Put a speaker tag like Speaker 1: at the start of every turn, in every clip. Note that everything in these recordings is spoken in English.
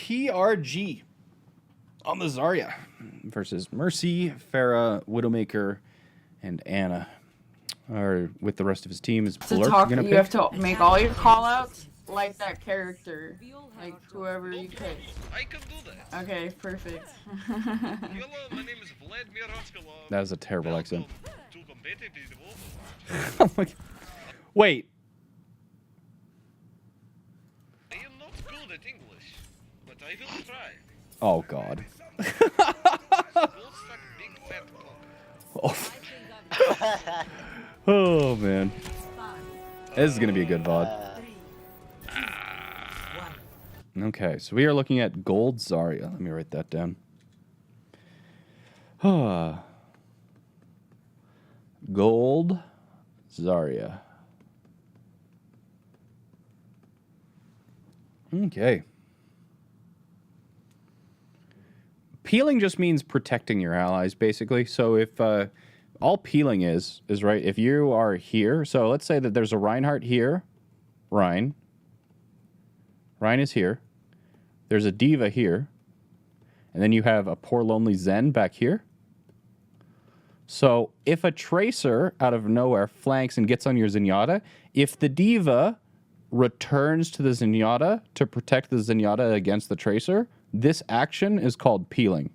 Speaker 1: TRG on the Zarya versus Mercy, Pharah, Widowmaker, and Anna. Or with the rest of his team is Blurk gonna pick?
Speaker 2: You have to make all your callouts like that character, like whoever you pick.
Speaker 3: I can do that.
Speaker 2: Okay, perfect.
Speaker 3: Hello, my name is Vladimir Roskolov.
Speaker 1: That was a terrible accent.
Speaker 3: To competitive
Speaker 1: Oh my God. Wait.
Speaker 3: I am not good at English, but I will try.
Speaker 1: Oh God.
Speaker 3: Big fat
Speaker 1: Oh. Oh man. This is gonna be a good VOD. Okay, so we are looking at Gold Zarya. Let me write that down. Gold Zarya. Okay. Peeling just means protecting your allies, basically. So if all peeling is right, if you are here, so let's say that there's a Reinhardt here, Rein is here, there's a Diva here, and then you have a poor lonely Zen back here. So if a Tracer out of nowhere flanks and gets on your Zenyatta, if the Diva returns to the Zenyatta to protect the Zenyatta against the Tracer, this action is called peeling.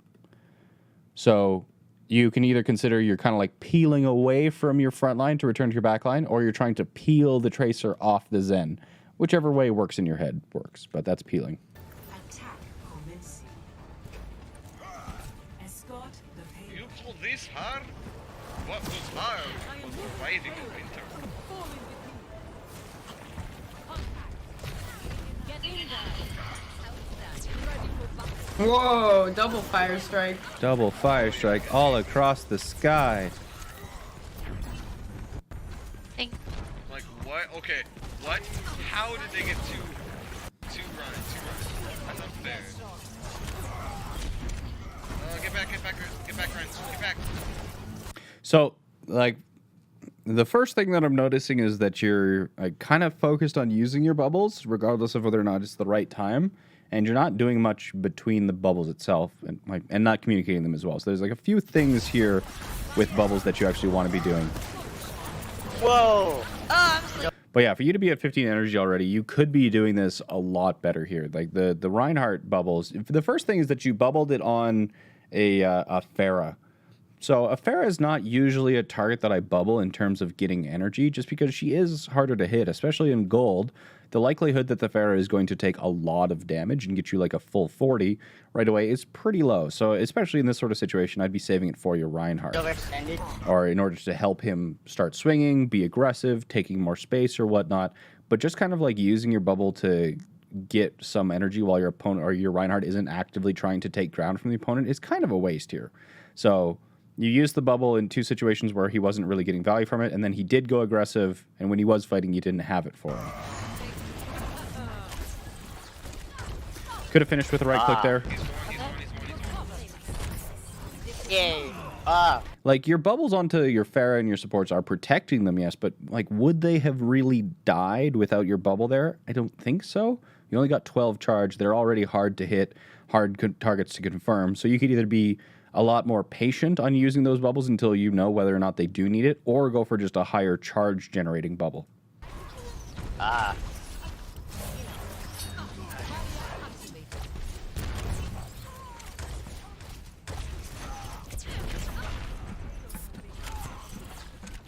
Speaker 1: So you can either consider you're kind of like peeling away from your front line to return to your back line, or you're trying to peel the Tracer off the Zen. Whichever way works in your head works, but that's peeling.
Speaker 3: You pull this hard? What was hard was surviving in winter.
Speaker 2: Whoa, double fire strike.
Speaker 1: Double fire strike all across the sky.
Speaker 3: Like what? Okay, what? How did they get two runs? That's unfair. Get back, Ryan, get back.
Speaker 1: So, like, the first thing that I'm noticing is that you're kind of focused on using your bubbles, regardless of whether or not it's the right time, and you're not doing much between the bubbles itself, and not communicating them as well. So there's like a few things here with bubbles that you actually want to be doing.
Speaker 4: Whoa!
Speaker 1: But yeah, for you to be at 15 energy already, you could be doing this a lot better here. Like the Reinhardt bubbles, the first thing is that you bubbled it on a Pharah. So a Pharah is not usually a target that I bubble in terms of getting energy, just because she is harder to hit, especially in gold. The likelihood that the Pharah is going to take a lot of damage and get you like a full 40 right away is pretty low. So especially in this sort of situation, I'd be saving it for your Reinhardt. Or in order to help him start swinging, be aggressive, taking more space or whatnot. But just kind of like using your bubble to get some energy while your opponent or your Reinhardt isn't actively trying to take ground from the opponent is kind of a waste here. So you used the bubble in two situations where he wasn't really getting value from it, and then he did go aggressive, and when he was fighting, you didn't have it for him. Could have finished with a right click there.
Speaker 4: Yay!
Speaker 1: Like, your bubbles onto your Pharah and your supports are protecting them, yes, but, like, would they have really died without your bubble there? I don't think so. You only got 12 charge. They're already hard to hit, hard targets to confirm, so you could either be a lot more patient on using those bubbles until you know whether or not they do need it, or go for just a higher charge generating bubble.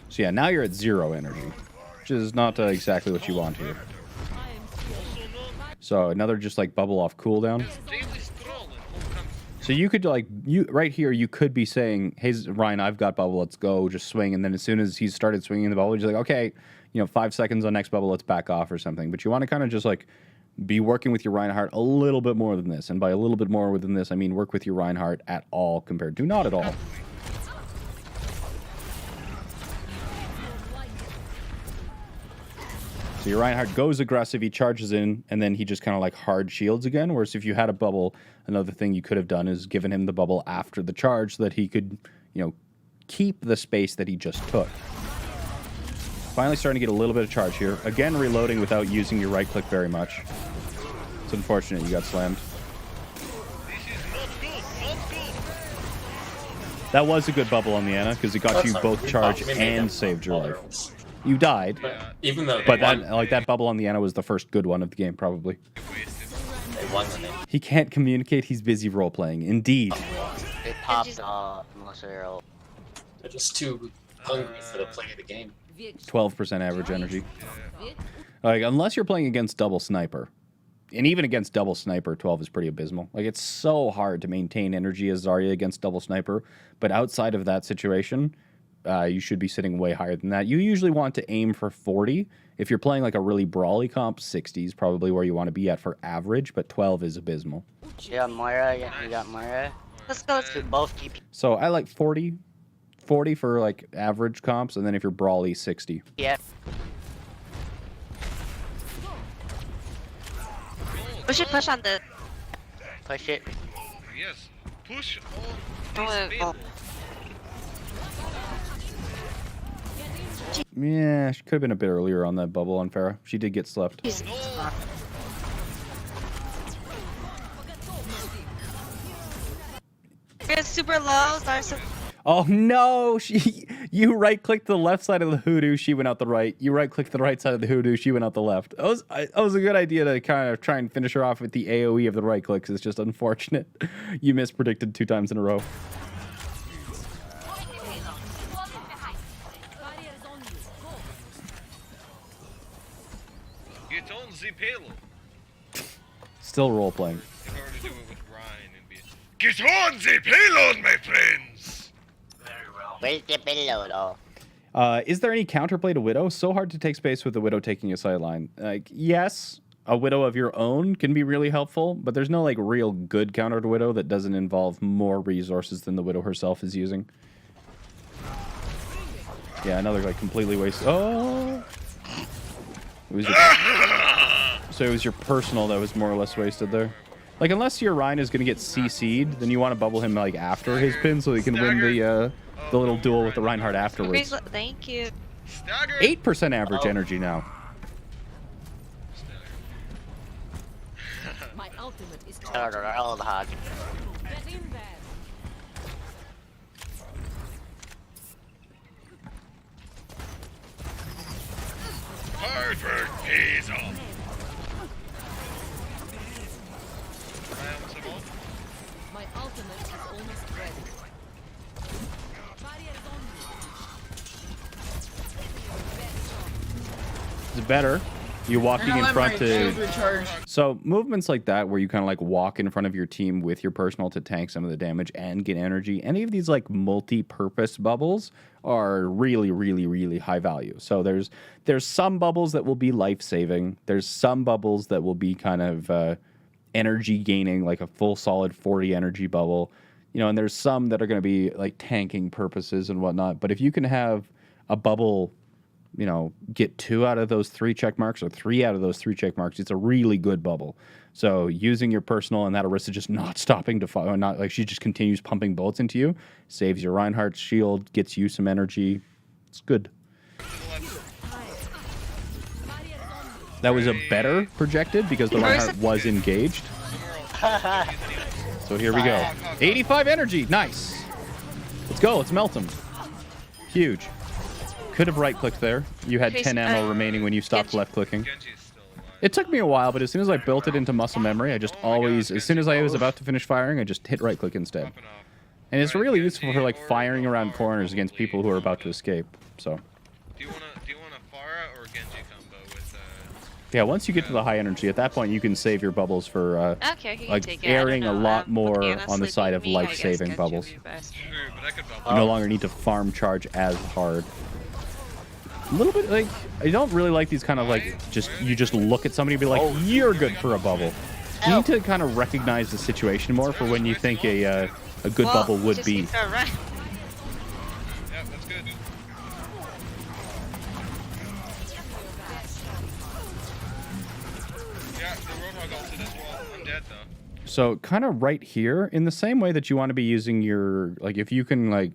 Speaker 1: So yeah, now you're at 0 energy, which is not exactly what you want here. So another just like bubble off cooldown. So you could like, right here, you could be saying, hey, Ryan, I've got bubble, let's go, just swing. And then as soon as he started swinging the bubble, you're like, okay, 5 seconds on next bubble, let's back off or something. But you want to kind of just like be working with your Reinhardt a little bit more than this. And by a little bit more than this, I mean work with your Reinhardt at all compared to not at all. So your Reinhardt goes aggressive, he charges in, and then he just kind of like hard shields again. Whereas if you had a bubble, another thing you could have done is given him the bubble after the charge so that he could, keep the space that he just took. Finally starting to get a little bit of charge here. Again, reloading without using your right click very much. It's unfortunate you got slammed. That was a good bubble on the Ana because it got
Speaker 5: That's
Speaker 1: you
Speaker 5: a
Speaker 1: both
Speaker 5: good
Speaker 1: charge
Speaker 5: bubble. We made
Speaker 1: and
Speaker 5: them
Speaker 1: saved your
Speaker 5: all
Speaker 1: life.
Speaker 5: their own.
Speaker 1: You died,
Speaker 3: Yeah.
Speaker 5: Even though they
Speaker 1: but
Speaker 5: won,
Speaker 1: that bubble on the Ana was the first good one of the game, probably.
Speaker 5: they won when they
Speaker 1: He can't communicate. He's busy role playing. Indeed.
Speaker 4: They popped most of their ult.
Speaker 5: they're just too hungry for the play of the game.
Speaker 1: 12% average energy. Like, unless you're playing against double sniper, and even against double sniper, 12 is pretty abysmal. Like, it's so hard to maintain energy as Zarya against double sniper, but outside of that situation, you should be sitting way higher than that. You usually want to aim for 40. If you're playing like a really brawly comp, 60 is probably where you want to be at for average, but 12 is abysmal.
Speaker 4: You got Moira, you got Moira. Let's do both TP.
Speaker 1: So I like 40. 40 for like average comps, and then if you're brawly, 60.
Speaker 4: Yeah.
Speaker 6: We should push on the.
Speaker 4: Push it.
Speaker 3: Yes. Push all
Speaker 6: Oh,
Speaker 3: these
Speaker 6: oh.
Speaker 1: Yeah, she could have been a bit earlier on that bubble on Pharah. She did get slept.
Speaker 6: He's- It's super low. Zarya.
Speaker 1: Oh no! You right-clicked the left side of the hoodoo, she went out the right. You right-clicked the right side of the hoodoo, she went out the left. That was a good idea to kind of try and finish her off with the AoE of the right clicks. It's just unfortunate. You mispredicted 2 times in a row.
Speaker 3: Get on the payload.
Speaker 1: Still role-playing.
Speaker 3: If I were to do it with Ryan, it'd be get on the payload, my friends.
Speaker 5: Very well.
Speaker 4: Where's the payload? Oh.
Speaker 1: Is there any counterplay to Widow? So hard to take space with the Widow taking a sideline. Like, yes, a Widow of your own can be really helpful, but there's no like real good counter to Widow that doesn't involve more resources than the Widow herself is using. Yeah, another like completely wasted. Oh, it was so it was your personal that was more or less wasted there. Like, unless your Ryan is gonna get CC'd, then you want to bubble him like after his pin so he can win the little duel with the Reinhardt afterwards.
Speaker 6: Thank you.
Speaker 3: Stagger.
Speaker 1: 8% average energy now.
Speaker 7: My ultimate is
Speaker 4: Old hog.
Speaker 7: Get in there.
Speaker 3: Hard work pays off. Ryan, what's up, all?
Speaker 7: My ultimate is almost ready. Barrier is on
Speaker 1: It's better. You walking
Speaker 2: And
Speaker 1: in
Speaker 2: I'll let
Speaker 1: front
Speaker 2: my
Speaker 1: to...
Speaker 2: shield recharge.
Speaker 1: So movements like that where you kind of like walk in front of your team with your personal to tank some of the damage and get energy. Any of these like multi-purpose bubbles are really, really, really high value. So there's some bubbles that will be life-saving. There's some bubbles that will be kind of energy gaining, like a full solid 40 energy bubble. You know, and there's some that are going to be like tanking purposes and whatnot. But if you can have a bubble, you know, get 2 out of those 3 check marks or 3 out of those 3 check marks, it's a really good bubble. So using your personal and that Orisa just not stopping to fire, not like she just continues pumping bullets into you, saves your Reinhardt's shield, gets you some energy. It's good. That was a better projected because the Reinhardt was engaged. So here we go. 85 energy. Nice. Let's go. Let's melt him. Huge. Could have right-clicked there. You had 10 ammo remaining when you stopped left-clicking.
Speaker 3: Genji's still alive.
Speaker 1: It took me a while, but as soon as I built it into muscle memory, I just always, as soon as I was about to finish firing, I just hit right-click instead.
Speaker 3: Popping off.
Speaker 1: And it's really useful for like firing around corners against people who are about to escape. So
Speaker 3: Do you wanna Pharah or Genji combo with
Speaker 1: yeah, once you get to the high energy, at that point you can save your bubbles for
Speaker 6: Okay, you can
Speaker 1: like
Speaker 6: take it. I don't
Speaker 1: airing a
Speaker 6: know.
Speaker 1: lot more
Speaker 6: Looking
Speaker 1: on the
Speaker 6: sleeping
Speaker 1: side of
Speaker 6: me, I guess
Speaker 1: life-saving
Speaker 6: Genji
Speaker 1: bubbles.
Speaker 6: would be best.
Speaker 3: true, but I could bubble.
Speaker 1: You no longer need to farm charge as hard. A little bit like I don't really like these kind of like you just look at somebody and be like, you're good for a bubble. You need to kind of recognize the situation more for when you think a good bubble would
Speaker 6: Just
Speaker 1: be.
Speaker 6: need to run.
Speaker 3: Yeah, that's good. Yeah, the Roadhog ulted as well. I'm dead though.
Speaker 1: So kind of right here, in the same way that you want to be using your, like if you can like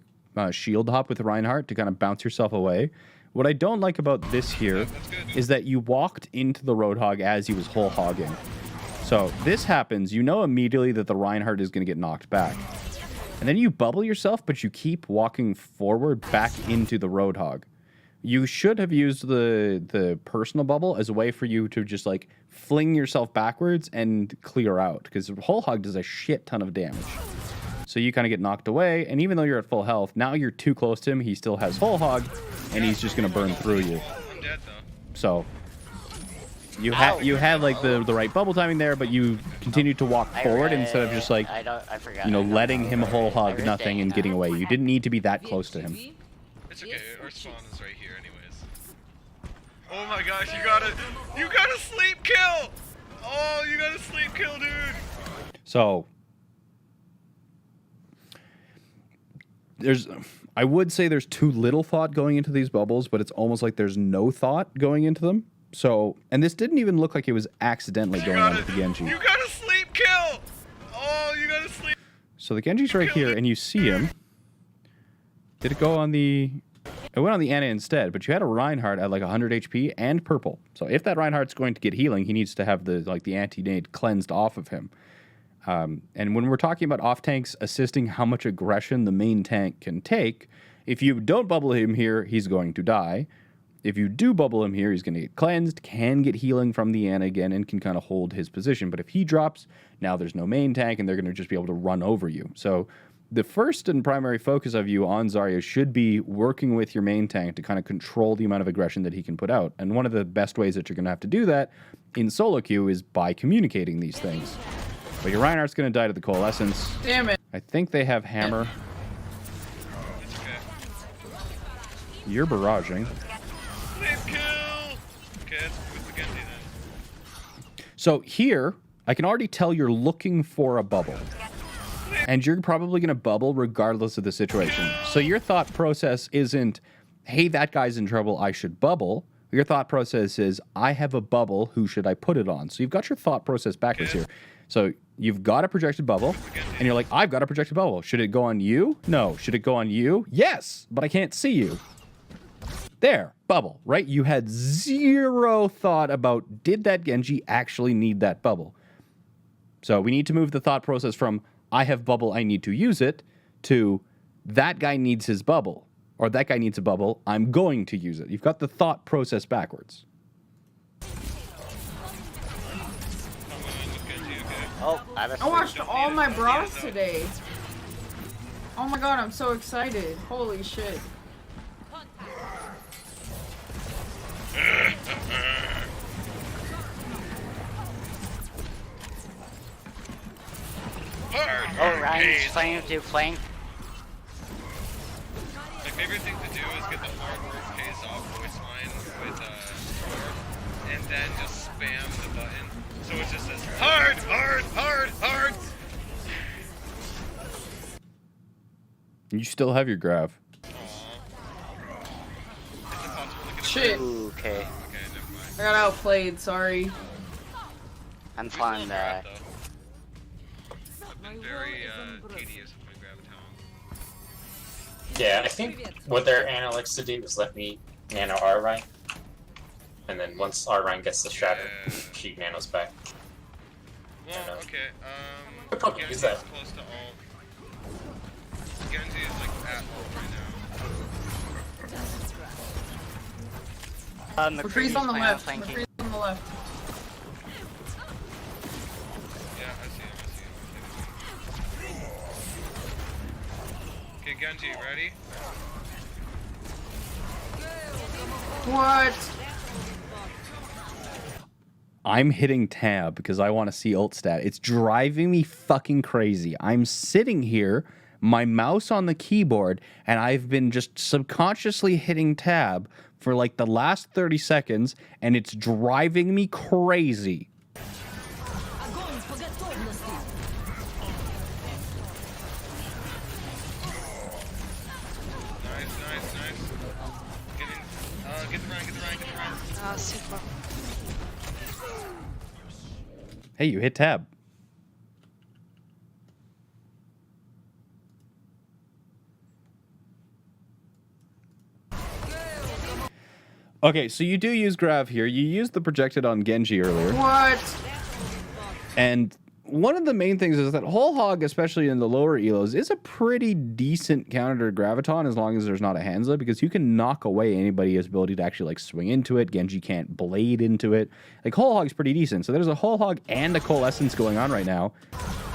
Speaker 1: shield hop with Reinhardt to kind of bounce yourself away. What I don't like about this here is that you walked into the Roadhog as he was whole hogging. So this happens, you know immediately that the Reinhardt is going to get knocked back. And then you bubble yourself, but you keep walking forward back into the Roadhog. You should have used the personal bubble as a way for you to just like fling yourself backwards and clear out, because the whole hog does a shit ton of damage. So you kind of get knocked away, and even though you're at full health, now you're too close to him. He still has full hog, and he's just gonna burn through you.
Speaker 3: I'm dead though.
Speaker 1: So you had like the right bubble timing there, but you continued to walk forward instead of just like letting him whole hog nothing and getting away. You didn't need to be that close to him.
Speaker 3: It's okay. Our spawn is right here, anyways. Oh my gosh, you got a sleep kill. Oh, you got a sleep kill, dude.
Speaker 1: So I would say there's too little thought going into these bubbles, but it's almost like there's no thought going into them. So, and this didn't even look like it was accidentally going on with the Genji.
Speaker 3: You got a sleep kill! Oh, you got a sleep.
Speaker 1: So the Genji's right here, and you see him. Did it go on the... It went on the Ana instead, but you had a Reinhardt at like 100 HP and purple. So if that Reinhardt's going to get healing, he needs to have the anti-nade cleansed off of him. And when we're talking about off tanks assisting how much aggression the main tank can take, if you don't bubble him here, he's going to die. If you do bubble him here, he's going to get cleansed, can get healing from the Ana again, and can kind of hold his position. But if he drops, now there's no main tank, and they're going to just be able to run over you. So the first and primary focus of you on Zarya should be working with your main tank to kind of control the amount of aggression that he can put out. And one of the best ways that you're going to have to do that in solo queue is by communicating these things. But your Reinhardt's going to die to the Coalescence.
Speaker 2: Damn it.
Speaker 1: I think they have Hammer.
Speaker 3: It's okay.
Speaker 1: You're barraging.
Speaker 3: Sleep kill! Okay, that's with the Genji then.
Speaker 1: So here, I can already tell you're looking for a bubble. And you're probably going to bubble regardless of the situation. So your thought process isn't, hey, that guy's in trouble, I should bubble. Your thought process is, I have a bubble, who should I put it on? So you've got your thought process backwards here. So you've got a projected bubble, and you're like, I've got a projected bubble. Should it go on you? No. Should it go on you? Yes, but I can't see you. There, bubble, right? You had zero thought about, did that Genji actually need that bubble? So we need to move the thought process from, I have bubble, I need to use it, to that guy needs his bubble, or that guy needs a bubble, I'm going to use it. You've got the thought process backwards.
Speaker 4: Oh,
Speaker 2: I watched all my bras today. Oh my god, I'm so excited. Holy shit.
Speaker 4: Oh, Ryan's playing to flank.
Speaker 3: My favorite thing to do is get the hard work pays off voice line with Thor, and then just spam the button. So it just says hard, hard, hard, hard.
Speaker 1: You still have your grav.
Speaker 2: Shit.
Speaker 4: Ooh, okay.
Speaker 3: Okay, never mind.
Speaker 2: I got outplayed, sorry.
Speaker 4: I'm fine there.
Speaker 3: I've been very tedious with my graviton.
Speaker 5: Yeah, I think what their Ana likes to do is let me nano R Ryan. And then once R Ryan gets the shatter, she nanos back.
Speaker 3: Well, okay,
Speaker 5: Could probably
Speaker 3: Genji
Speaker 5: use
Speaker 3: is
Speaker 5: that.
Speaker 3: close to ult. Genji is like at ult right now.
Speaker 2: McCree's on the left. McCree's on the left.
Speaker 3: Yeah, I see him, Okay, Genji, ready?
Speaker 2: What?
Speaker 1: I'm hitting tab because I want to see ult stat. It's driving me fucking crazy. I'm sitting here, my mouse on the keyboard, and I've been just subconsciously hitting tab for like the last 30 seconds, and it's driving me crazy.
Speaker 3: Nice. Get the Ryan, get the Ryan.
Speaker 6: Oh, super.
Speaker 1: Hey, you hit tab. Okay, so you do use grav here. You used the projected on Genji earlier.
Speaker 2: What?
Speaker 1: And one of the main things is that Whole Hog, especially in the lower elos, is a pretty decent counter to Graviton as long as there's not a Hanzo, because you can knock away anybody's ability to actually like swing into it. Genji can't blade into it. Like Whole Hog's pretty decent. So there's a Whole Hog and a Coalescence going on right now,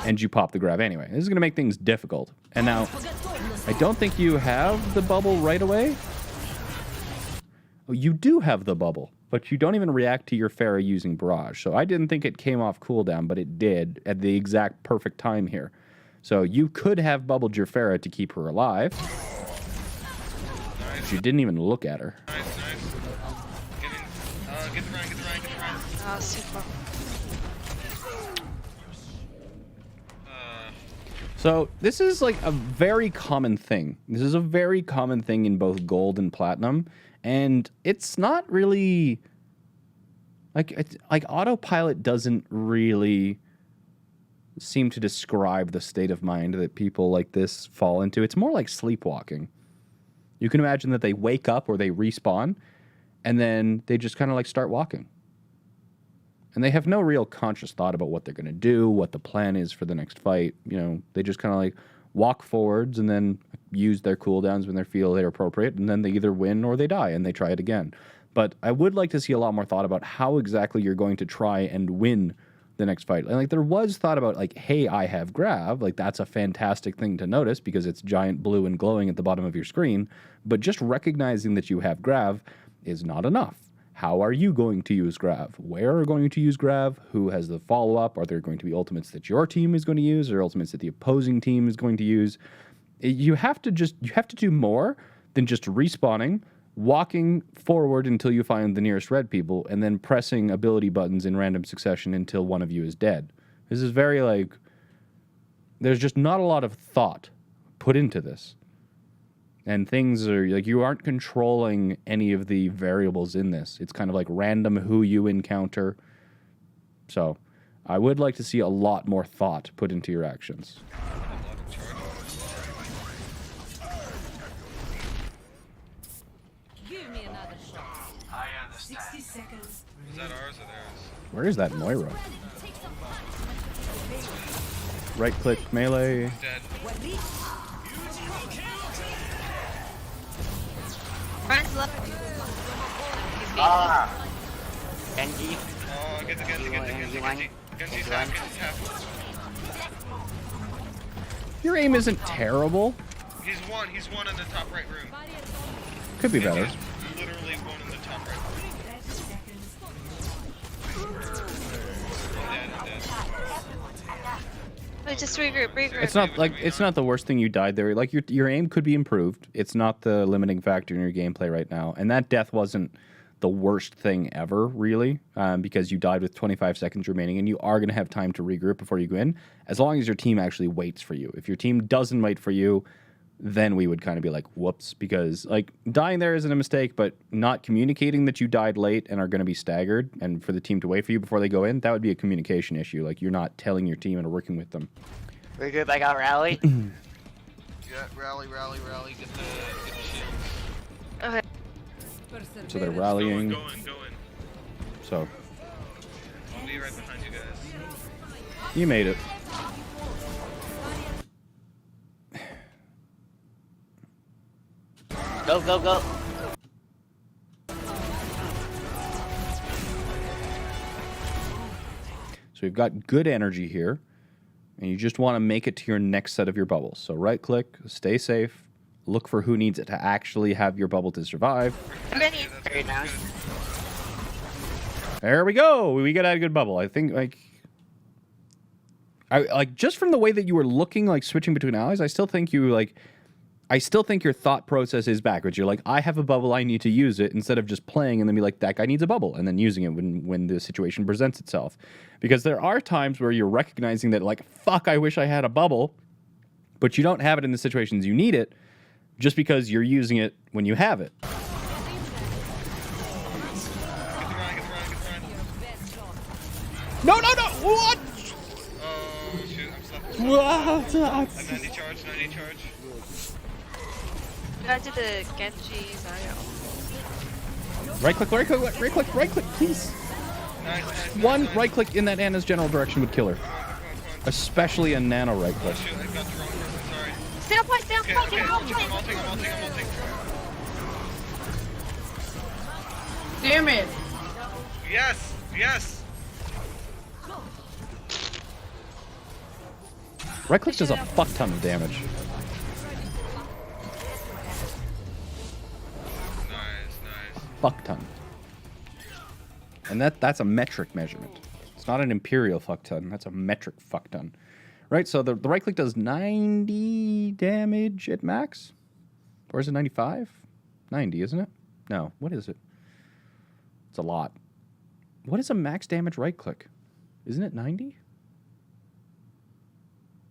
Speaker 1: and you pop the grab anyway. This is going to make things difficult. And now, I don't think you have the bubble right away. Oh, you do have the bubble, but you don't even react to your Pharah using Barrage. So I didn't think it came off cooldown, but it did at the exact perfect time here. So you could have bubbled your Pharah to keep her alive. But you didn't even look at her.
Speaker 3: Nice. Get the Ryan, get the Ryan.
Speaker 6: Oh, super.
Speaker 1: So this is like a very common thing. This is a very common thing in both gold and platinum. And it's not really like autopilot doesn't really seem to describe the state of mind that people like this fall into. It's more like sleepwalking. You can imagine that they wake up or they respawn and then they just kind of like start walking. And they have no real conscious thought about what they're going to do, what the plan is for the next fight. You know, they just kind of like walk forwards and then use their cooldowns when they feel they're appropriate, and then they either win or they die and they try it again. But I would like to see a lot more thought about how exactly you're going to try and win the next fight. And like there was thought about like, hey, I have Grav. Like that's a fantastic thing to notice because it's giant blue and glowing at the bottom of your screen. But just recognizing that you have Grav is not enough. How are you going to use Grav? Where are you going to use Grav? Who has the follow-up? Are there going to be ultimates that your team is going to use or ultimates that the opposing team is going to use? You have to do more than just respawning, walking forward until you find the nearest red people, and then pressing ability buttons in random succession until one of you is dead. This is very like, there's just not a lot of thought put into this. And things are like, you aren't controlling any of the variables in this. It's kind of like random who you encounter. So I would like to see a lot more thought put into your actions.
Speaker 7: Give me another shot. 60 seconds.
Speaker 3: Was that ours or theirs?
Speaker 1: Where is that Moira? Right click melee.
Speaker 3: Dead.
Speaker 6: Ryan's low.
Speaker 4: Genji.
Speaker 3: Oh, get the Genji's half.
Speaker 1: Your aim isn't terrible.
Speaker 3: He's one in the top right room.
Speaker 1: Could be better.
Speaker 3: He's literally one in the top right room. I'm dead.
Speaker 6: Wait, just regroup.
Speaker 1: It's not the worst thing you died there. Like your aim could be improved. It's not the limiting factor in your gameplay right now. And that death wasn't the worst thing ever, really, because you died with 25 seconds remaining, and you are going to have time to regroup before you go in, as long as your team actually waits for you. If your team doesn't wait for you, then we would kind of be like, whoops, because like dying there isn't a mistake, but not communicating that you died late and are going to be staggered, and for the team to wait for you before they go in, that would be a communication issue. Like you're not telling your team and working with them.
Speaker 4: Regroup, I got rally.
Speaker 3: Yeah, rally, get the shields.
Speaker 6: Okay.
Speaker 1: So they're rallying.
Speaker 3: Go in.
Speaker 1: So
Speaker 3: I'll be right behind you guys.
Speaker 1: you made it.
Speaker 4: Go.
Speaker 1: So we've got good energy here, and you just want to make it to your next set of your bubbles. So right click, stay safe, look for who needs it to actually have your bubble to survive.
Speaker 4: Very nice.
Speaker 1: There we go. We got a good bubble. I think like just from the way that you were looking, like switching between allies, I still think your thought process is backwards. You're like, I have a bubble, I need to use it, instead of just playing and then be like, that guy needs a bubble, and then using it when the situation presents itself. Because there are times where you're recognizing that, like, fuck, I wish I had a bubble, but you don't have it in the situations you need it, just because you're using it when you have it.
Speaker 3: Get the Ryan.
Speaker 1: No! What?
Speaker 3: Oh shoot, I'm stuck.
Speaker 1: What?
Speaker 3: 90 charge.
Speaker 6: I did the Genji Zarya.
Speaker 1: Right click, please.
Speaker 3: Nice.
Speaker 1: One right click in that Anna's general direction would kill her.
Speaker 3: Come
Speaker 1: especially a nano right
Speaker 3: Oh
Speaker 1: click.
Speaker 3: shoot, I got the wrong person, sorry.
Speaker 6: Stay on point, stay on
Speaker 3: Okay,
Speaker 6: point,
Speaker 3: okay,
Speaker 6: get
Speaker 3: I'm
Speaker 6: on
Speaker 3: ulting,
Speaker 6: point.
Speaker 3: I'm ulting.
Speaker 2: Damn it.
Speaker 3: Yes, yes.
Speaker 1: Right click does a fuck ton of damage.
Speaker 3: Nice.
Speaker 1: Fuck ton. And that's a metric measurement. It's not an imperial fuck ton. That's a metric fuck ton. Right, so the right click does 90 damage at max? Or is it 95? 90, isn't it? No, what is it? It's a lot. What is a max damage right click? Isn't it 90?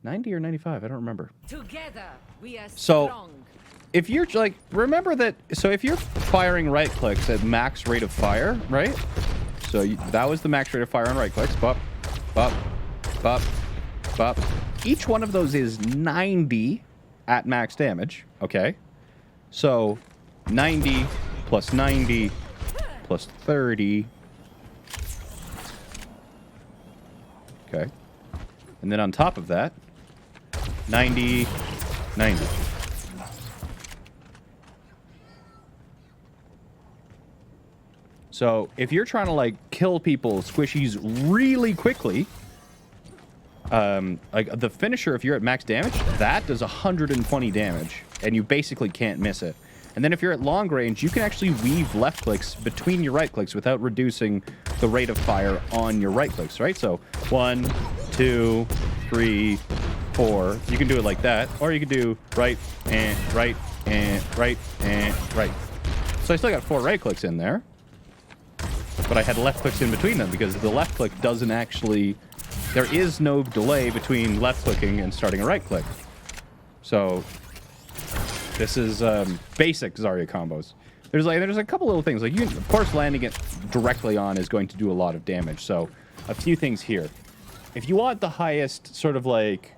Speaker 1: 90 or 95? I don't remember.
Speaker 7: Together, we are
Speaker 1: So-
Speaker 7: strong.
Speaker 1: If you're like, remember that, so if you're firing right clicks at max rate of fire, right? So that was the max rate of fire on right clicks. Bop, bop, bop, bop. Each one of those is 90 at max damage, okay? So 90 plus 90 plus 30. Okay. And then on top of that, 90, 90. So if you're trying to like kill people squishies really quickly, like the finisher, if you're at max damage, that does 120 damage, and you basically can't miss it. And then if you're at long range, you can actually weave left clicks between your right clicks without reducing the rate of fire on your right clicks, right? So 1, 2, 3, 4. You can do it like that, or you can do right and right and right and right. So I still got 4 right clicks in there, but I had left clicks in between them because the left click doesn't actually... There is no delay between left clicking and starting a right click. So this is basic Zarya combos. There's a couple little things. Like, you can, of course, landing it directly on is going to do a lot of damage. So a few things here. If you want the highest sort of like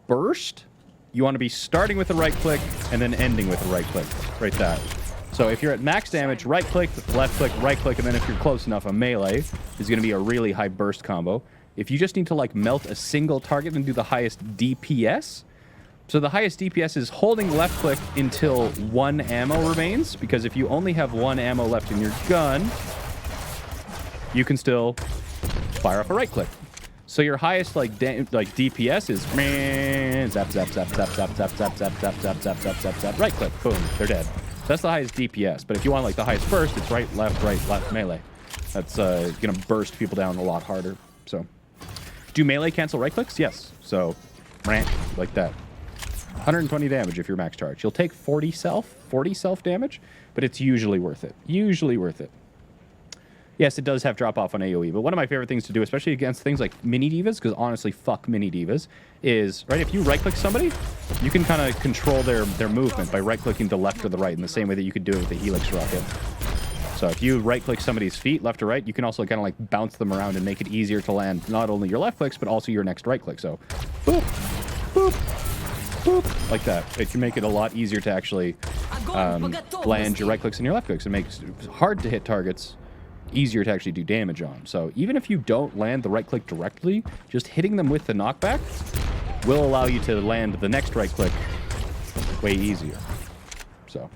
Speaker 1: burst, you want to be starting with a right click and then ending with a right click. Right that. So if you're at max damage, right click, right click, and then if you're close enough, a melee is going to be a really high burst combo. If you just need to like melt a single target and do the highest DPS, so the highest DPS is holding left click until 1 ammo remains, because if you only have 1 ammo left in your gun, you can still fire off a right click. So your highest like DPS is zap zap zap zap zap zap zap zap zap zap zap zap zap zap right click, boom, they're dead. That's the highest DPS. But if you want like the highest burst, it's right left melee. That's gonna burst people down a lot harder. So do melee cancel right clicks? Yes. So rant like that. 120 damage if you're max charge. You'll take 40 self damage, but it's usually worth it. Usually worth it. Yes, it does have drop off on AoE, but one of my favorite things to do, especially against things like mini divas, because honestly, fuck mini divas, is right. If you right click somebody, you can kind of control their movement by right clicking the left or the right in the same way that you could do it with the Helix rocket. So if you right click somebody's feet, left or right, you can also kind of like bounce them around and make it easier to land not only your left clicks, but also your next right click. So boop, boop, boop, like that. It can make it a lot easier to actually land your right clicks and your left clicks. It makes it hard to hit targets easier to actually do damage on. So even if you don't land the right click directly, just hitting them with the knockback will allow you to land the next right click way easier. So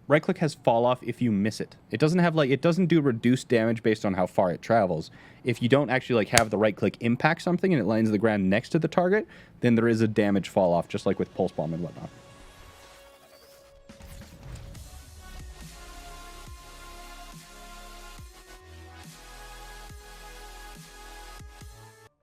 Speaker 1: right click has fall off if you miss it. It doesn't have like, it doesn't do reduced damage based on how far it travels. If you don't actually like have the right click impact something and it lands the ground next to the target, then there is a damage fall off, just like with pulse bomb and whatnot.